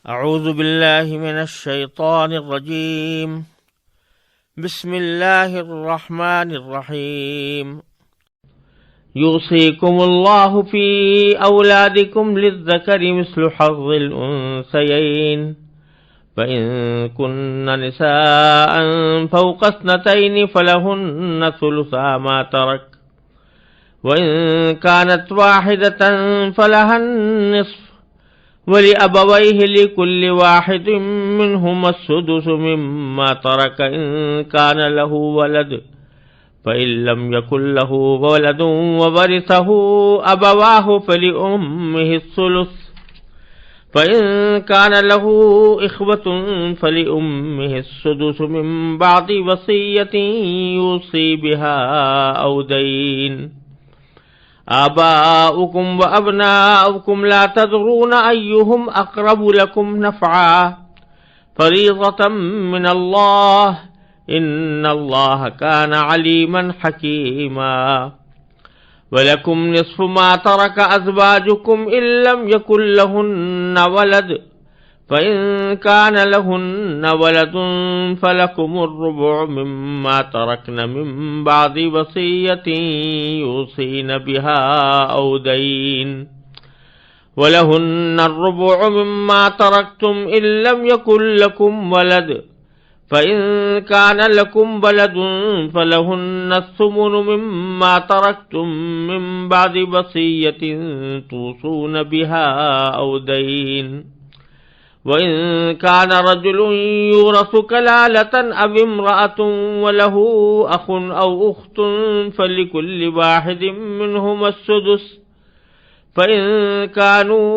اعوذ باللہ من الشیطان الرجیم بسم اللہ الرحمن الرحیم یوصیکم اللہ فی اولادکم للذکر مثل حظ الانثیین فإن كن نساء فوق اثنتين فلهن ثلثا ما ترك وإن كانت واحدة فلها النصف وَلِأَبَوَيْهِ لِكُلِّ وَاحِدٍ مِّنْهُمَا السُّدُسُ مِمَّا تَرَكَ إِن كَانَ لَهُ وَلَدٌ فَإِن لَّمْ يَكُن لَّهُ وَلَدٌ وَوَرِثَهُ أَبَوَاهُ فَلِأُمِّهِ الثُّلُثُ فَإِن كَانَ لَهُ إِخْوَةٌ فَلِأُمِّهِ السُّدُسُ مِن بَعْدِ وَصِيَّةٍ يُوصِي بِهَا أَوْ دَيْنٍ آباؤكم وأبناؤكم لا تدرون أيهم أقرب لكم نفعا فريضة من الله إن الله كان عليما حكيما ولكم نصف ما ترك أزواجكم إن لم يكن لهن ولد فإن كان لهن ولد فلكم الربع مما تركن من بعد وصية يوصين بها أو دين ولهن الربع مما تركتم إن لم يكن لكم ولد فإن كان لكم ولد فلهن الثمن مما تركتم من بعد وصية توصون بها أو دين وَإِن كَانَ رَجُلٌ يُورَثُ كَلَالَةً أَوِ امْرَأَةٌ وَلَهُ أَخٌ أَوْ أُخْتٌ فَلِكُلِّ وَاحِدٍ مِّنْهُمَا السُّدُسُ فَإِن كَانُوا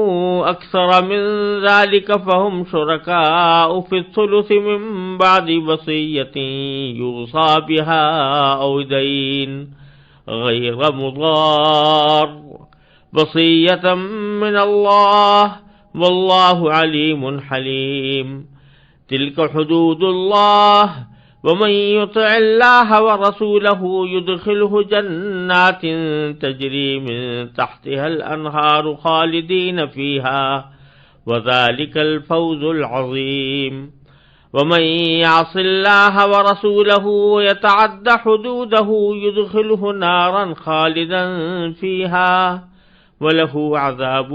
أَكْثَرَ مِن ذَلِكَ فَهُمْ شُرَكَاءُ فِي الثُّلُثِ مِن بَعْدِ وَصِيَّةٍ يُوصَى بِهَا أَوْ دَيْنٍ غَيْرَ مُضَارٍّ وَصِيَّةً مِّنَ اللَّهِ واللہ علیم حلیم تلک حدود اللہ ومن یطع اللہ ورسولہ یدخلہ جنات تجری من تحتها الانہار خالدین فیہا وذلک الفوز العظیم ومن یعص اللہ ورسولہ ویتعد حدودہ یدخلہ نارا خالدا فیہا وَلَهُ عَذَابٌ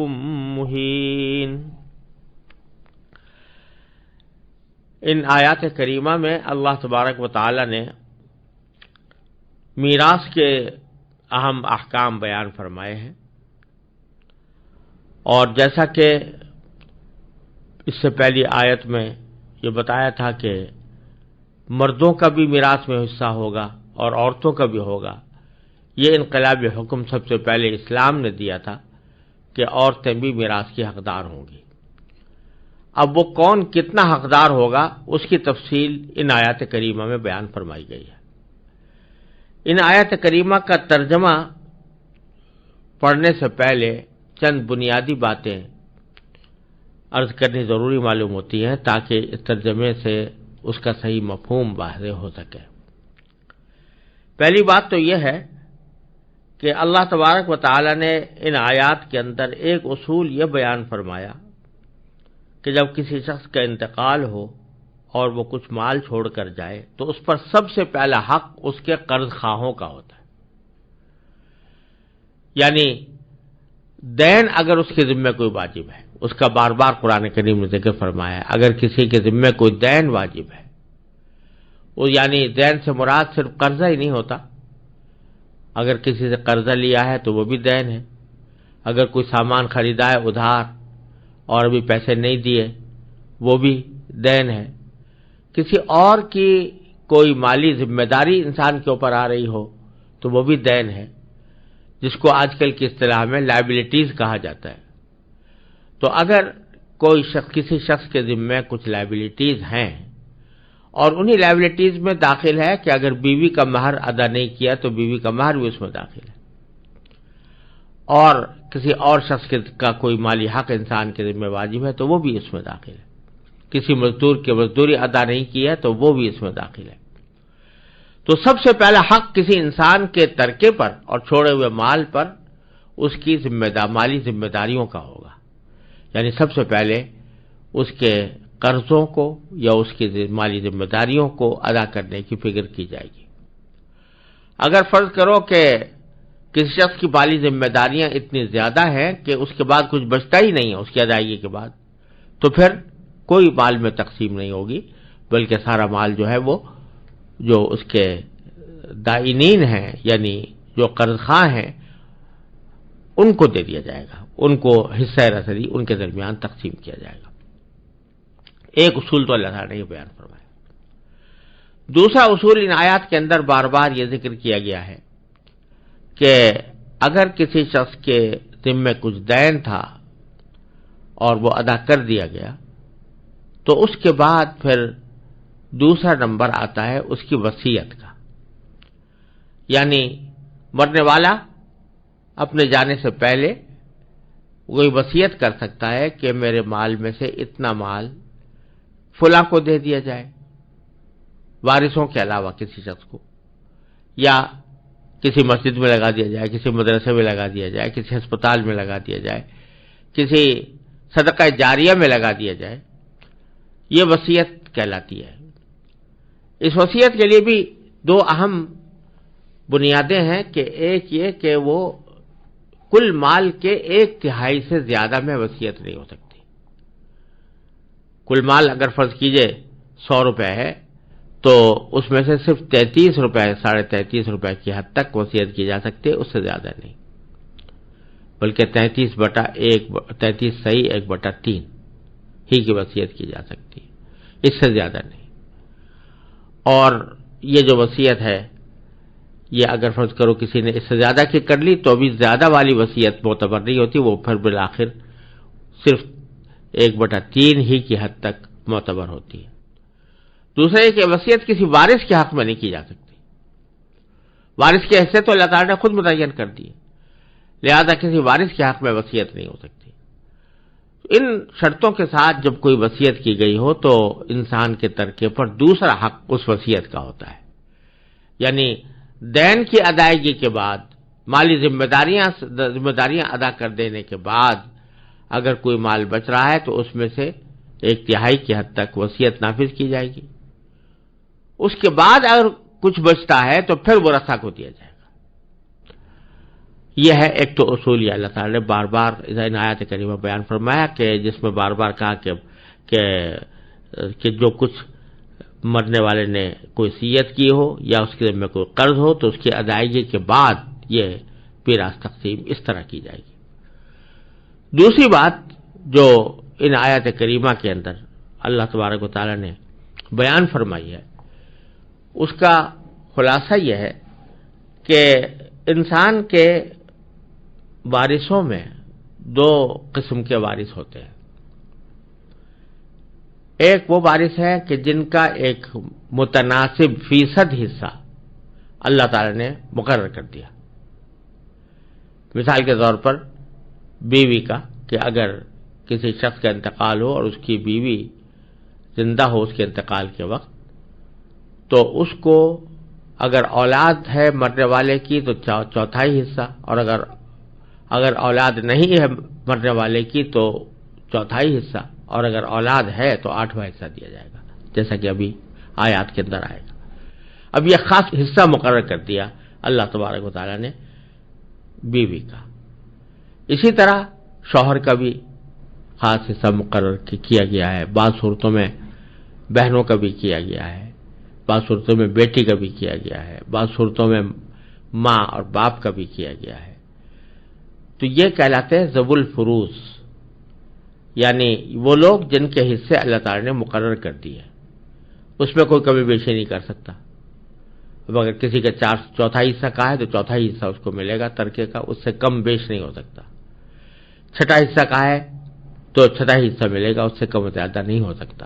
مُّهِينٌ۔ ان آیات کریمہ میں اللہ تبارک و تعالی نے میراث کے اہم احکام بیان فرمائے ہیں، اور جیسا کہ اس سے پہلی آیت میں یہ بتایا تھا کہ مردوں کا بھی میراث میں حصہ ہوگا اور عورتوں کا بھی ہوگا، یہ انقلابی حکم سب سے پہلے اسلام نے دیا تھا کہ عورتیں بھی میراث کی حقدار ہوں گی۔ اب وہ کون کتنا حقدار ہوگا اس کی تفصیل ان آیات کریمہ میں بیان فرمائی گئی ہے۔ ان آیات کریمہ کا ترجمہ پڑھنے سے پہلے چند بنیادی باتیں عرض کرنی ضروری معلوم ہوتی ہیں تاکہ اس ترجمے سے اس کا صحیح مفہوم واضح ہو سکے۔ پہلی بات تو یہ ہے کہ اللہ تبارک و تعالی نے ان آیات کے اندر ایک اصول یہ بیان فرمایا کہ جب کسی شخص کا انتقال ہو اور وہ کچھ مال چھوڑ کر جائے تو اس پر سب سے پہلا حق اس کے قرض خواہوں کا ہوتا ہے، یعنی دین اگر اس کے ذمہ کوئی واجب ہے، اس کا بار بار قرآن کریم نے ذکر فرمایا ہے، اگر کسی کے ذمہ کوئی دین واجب ہے، وہ یعنی دین سے مراد صرف قرضہ ہی نہیں ہوتا، اگر کسی سے قرضہ لیا ہے تو وہ بھی دین ہے، اگر کوئی سامان خریدا ہے ادھار اور ابھی پیسے نہیں دیے وہ بھی دین ہے، کسی اور کی کوئی مالی ذمہ داری انسان کے اوپر آ رہی ہو تو وہ بھی دین ہے، جس کو آج کل کی اصطلاح میں لائبلٹیز کہا جاتا ہے۔ تو اگر کوئی شخص کسی شخص کے ذمہ کچھ لائبلٹیز ہیں اور انہی لائبلٹیز میں داخل ہے کہ اگر بیوی کا مہر ادا نہیں کیا تو بیوی کا مہر بھی اس میں داخل ہے، اور کسی اور شخص کا کوئی مالی حق انسان کے ذمہ واجب ہے تو وہ بھی اس میں داخل ہے، کسی مزدور کی مزدوری ادا نہیں کی ہے تو وہ بھی اس میں داخل ہے۔ تو سب سے پہلا حق کسی انسان کے ترکے پر اور چھوڑے ہوئے مال پر اس کی مالی ذمہ داریوں کا ہوگا، یعنی سب سے پہلے اس کے قرضوں کو یا اس کی مالی ذمہ داریوں کو ادا کرنے کی فکر کی جائے گی۔ اگر فرض کرو کہ کسی شخص کی مالی ذمہ داریاں اتنی زیادہ ہیں کہ اس کے بعد کچھ بچتا ہی نہیں ہے اس کی ادائیگی کے بعد، تو پھر کوئی مال میں تقسیم نہیں ہوگی، بلکہ سارا مال جو ہے وہ جو اس کے دائنین ہیں یعنی جو قرض خواہ ہیں ان کو دے دیا جائے گا، ان کو حصہ رسدی ان کے درمیان تقسیم کیا جائے گا۔ ایک اصول تو اللہ تعالیٰ نے یہ بیان فرمایا۔ دوسرا اصول ان آیات کے اندر بار بار یہ ذکر کیا گیا ہے کہ اگر کسی شخص کے ذمے کچھ دین تھا اور وہ ادا کر دیا گیا تو اس کے بعد پھر دوسرا نمبر آتا ہے اس کی وصیت کا، یعنی مرنے والا اپنے جانے سے پہلے کوئی وصیت کر سکتا ہے کہ میرے مال میں سے اتنا مال فلاں کو دے دیا جائے، وارثوں کے علاوہ کسی شخص کو، یا کسی مسجد میں لگا دیا جائے، کسی مدرسے میں لگا دیا جائے، کسی ہسپتال میں لگا دیا جائے، کسی صدقہ جاریہ میں لگا دیا جائے۔ یہ وصیت کہلاتی ہے۔ اس وصیت کے لیے بھی دو اہم بنیادیں ہیں کہ ایک یہ کہ وہ کل مال کے 1/3 سے زیادہ میں وصیت نہیں ہو سکتی۔ کل مال اگر فرض کیجئے 100 روپے ہے تو اس میں سے صرف 33 روپے 33.5 روپے کی حد تک وصیت کی جا سکتی ہے، اس سے زیادہ نہیں، بلکہ 33 صحیح 1/3 ہی کی وصیت کی جا سکتی ہے، اس سے زیادہ نہیں۔ اور یہ جو وصیت ہے یہ اگر فرض کرو کسی نے اس سے زیادہ کی کر لی تو بھی زیادہ والی وصیت معتبر نہیں ہوتی، وہ پھر بالآخر صرف 1/3 ہی کی حد تک معتبر ہوتی ہے۔ دوسرا یہ کہ وصیت کسی وارث کے حق میں نہیں کی جا سکتی، وارث کی حیثیت تو اللہ تعالیٰ نے خود متعین کر دی ہے، لہذا کسی وارث کے حق میں وصیت نہیں ہو سکتی۔ ان شرطوں کے ساتھ جب کوئی وصیت کی گئی ہو تو انسان کے ترکے پر دوسرا حق اس وصیت کا ہوتا ہے، یعنی دین کی ادائیگی کے بعد مالی ذمہ داریاں ادا کر دینے کے بعد اگر کوئی مال بچ رہا ہے تو اس میں سے 1/3 کی حد تک وصیت نافذ کی جائے گی۔ اس کے بعد اگر کچھ بچتا ہے تو پھر ورثہ کو دیا جائے گا۔ یہ ہے ایک تو اصول یہ اللہ تعالیٰ نے بار بار ان آیات کریمہ بیان فرمایا کہ جس میں بار بار کہا کہ جو کچھ مرنے والے نے کوئی وصیت کی ہو یا اس کے ذمہ کوئی قرض ہو تو اس کی ادائیگی کے بعد یہ میراث تقسیم اس طرح کی جائے گی۔ دوسری بات جو ان آیات کریمہ کے اندر اللہ تبارک و تعالیٰ نے بیان فرمائی ہے اس کا خلاصہ یہ ہے کہ انسان کے وارثوں میں 2 قسم کے وارث ہوتے ہیں۔ ایک وہ وارث ہے کہ جن کا ایک متناسب فیصد حصہ اللہ تعالیٰ نے مقرر کر دیا، مثال کے طور پر بیوی کا، کہ اگر کسی شخص کا انتقال ہو اور اس کی بیوی زندہ ہو اس کے انتقال کے وقت تو اس کو اگر اولاد ہے مرنے والے کی تو 1/4 حصہ، اور اگر اولاد نہیں ہے مرنے والے کی تو 1/4 حصہ، اور اگر اولاد ہے تو 8واں حصہ دیا جائے گا، جیسا کہ ابھی آیات کے اندر آئے گا۔ اب یہ خاص حصہ مقرر کر دیا اللہ تبارک و تعالیٰ نے بیوی کا۔ اسی طرح شوہر کا بھی خاص حصہ مقرر کیا گیا ہے، بعض صورتوں میں بہنوں کا بھی کیا گیا ہے، بعض صورتوں میں بیٹی کا بھی کیا گیا ہے، بعض صورتوں میں ماں اور باپ کا بھی کیا گیا ہے۔ تو یہ کہلاتے ہیں ذوی الفروض، یعنی وہ لوگ جن کے حصے اللہ تعالیٰ نے مقرر کر دیے، اس میں کوئی کمی بیشی نہیں کر سکتا۔ اب اگر کسی کا 4/4 حصہ کہا ہے تو 4/4 حصہ اس کو ملے گا ترکے کا، اس سے کم بیش نہیں ہو سکتا۔ 6واں حصہ کہا ہے تو 6واں حصہ ملے گا، اس سے کم زیادہ نہیں ہو سکتا۔